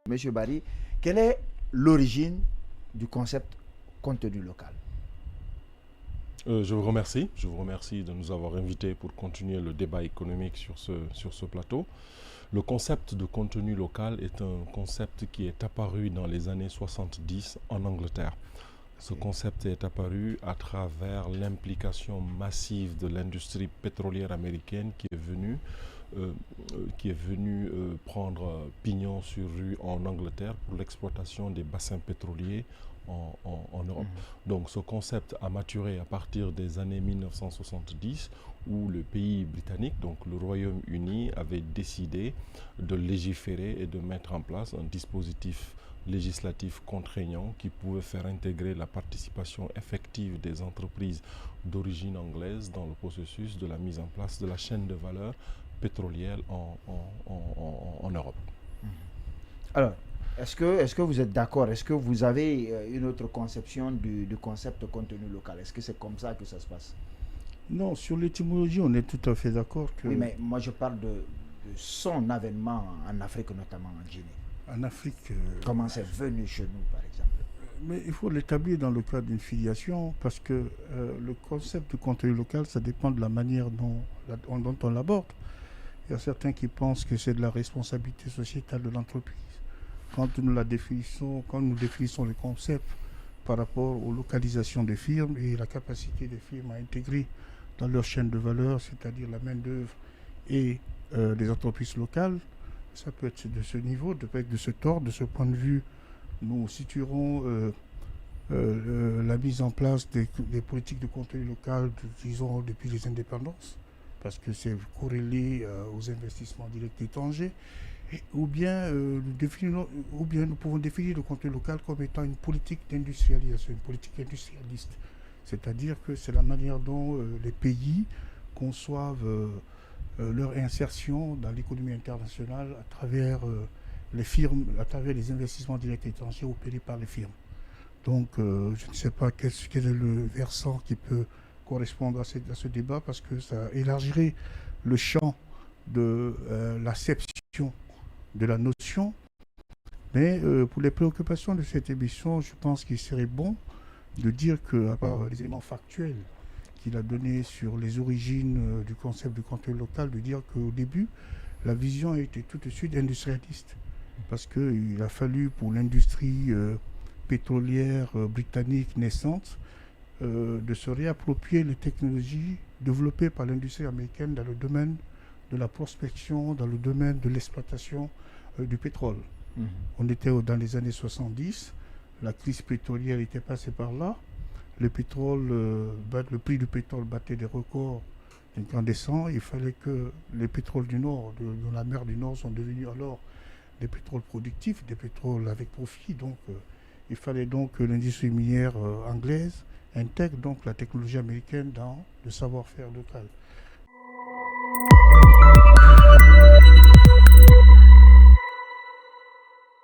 Monsieur Barry, quelle est l'origine du concept contenu local? Je vous remercie. Je vous remercie de nous avoir invités pour continuer le débat économique sur ce plateau. Le concept de contenu local est un concept qui est apparu dans les années 70 en Angleterre. Ce concept est apparu à travers l'implication massive de l'industrie pétrolière américaine qui est venue prendre pignon sur rue en Angleterre pour l'exploitation des bassins pétroliers en Europe. Donc ce concept a maturé à partir des années 1970 où le pays britannique, donc le Royaume-Uni, avait décidé de légiférer et de mettre en place un dispositif législatif contraignant qui pouvait faire intégrer la participation effective des entreprises d'origine anglaise dans le processus de la mise en place de la chaîne de valeur pétrolière en Europe. Alors, est-ce que vous êtes d'accord? Est-ce que vous avez une autre conception du concept contenu local? Est-ce que c'est comme ça que ça se passe? Non, sur l'étymologie, on est tout à fait d'accord que... Oui, mais moi je parle de son avènement en Afrique, notamment en Guinée. En Afrique... Comment c'est venu chez nous, par exemple? Mais il faut l'établir dans le cadre d'une filiation parce que le concept de contenu local, ça dépend de la manière dont on l'aborde. Il y a certains qui pensent que c'est de la responsabilité sociétale de l'entreprise. Quand nous définissons le concept par rapport aux localisations des firmes et la capacité des firmes à intégrer dans leur chaîne de valeur, c'est-à-dire la main-d'œuvre et les entreprises locales, ça peut être de ce niveau, de cet ordre, de ce point de vue. Nous situerons la mise en place des politiques de contenu local, disons, depuis les indépendances, parce que c'est corrélé aux investissements directs étrangers, ou bien nous pouvons définir le contenu local comme étant une politique d'industrialisation, une politique industrialiste. C'est-à-dire que c'est la manière dont les pays conçoivent leur insertion dans l'économie internationale à travers les firmes, à travers les investissements directs étrangers opérés par les firmes. Donc, je ne sais pas quel est le versant qui peut correspondre à ce débat parce que ça élargirait le champ de l'acception de la notion. Mais pour les préoccupations de cette émission, je pense qu'il serait bon de dire qu'à part les éléments factuels qu'il a donnés sur les origines du concept du contenu local, de dire qu'au début, la vision a été tout de suite industrialiste. Parce qu'il a fallu pour l'industrie pétrolière britannique naissante de se réapproprier les technologies développées par l'industrie américaine dans le domaine de la prospection, dans le domaine de l'exploitation du pétrole. On était dans les années 70, la crise pétrolière était passée par là, le prix du pétrole battait des records incandescents, il fallait que les pétroles du Nord, de la mer du Nord, sont devenus alors des pétroles productifs, des pétroles avec profit. Donc, il fallait donc que l'industrie minière anglaise intègre donc la technologie américaine dans le savoir-faire local.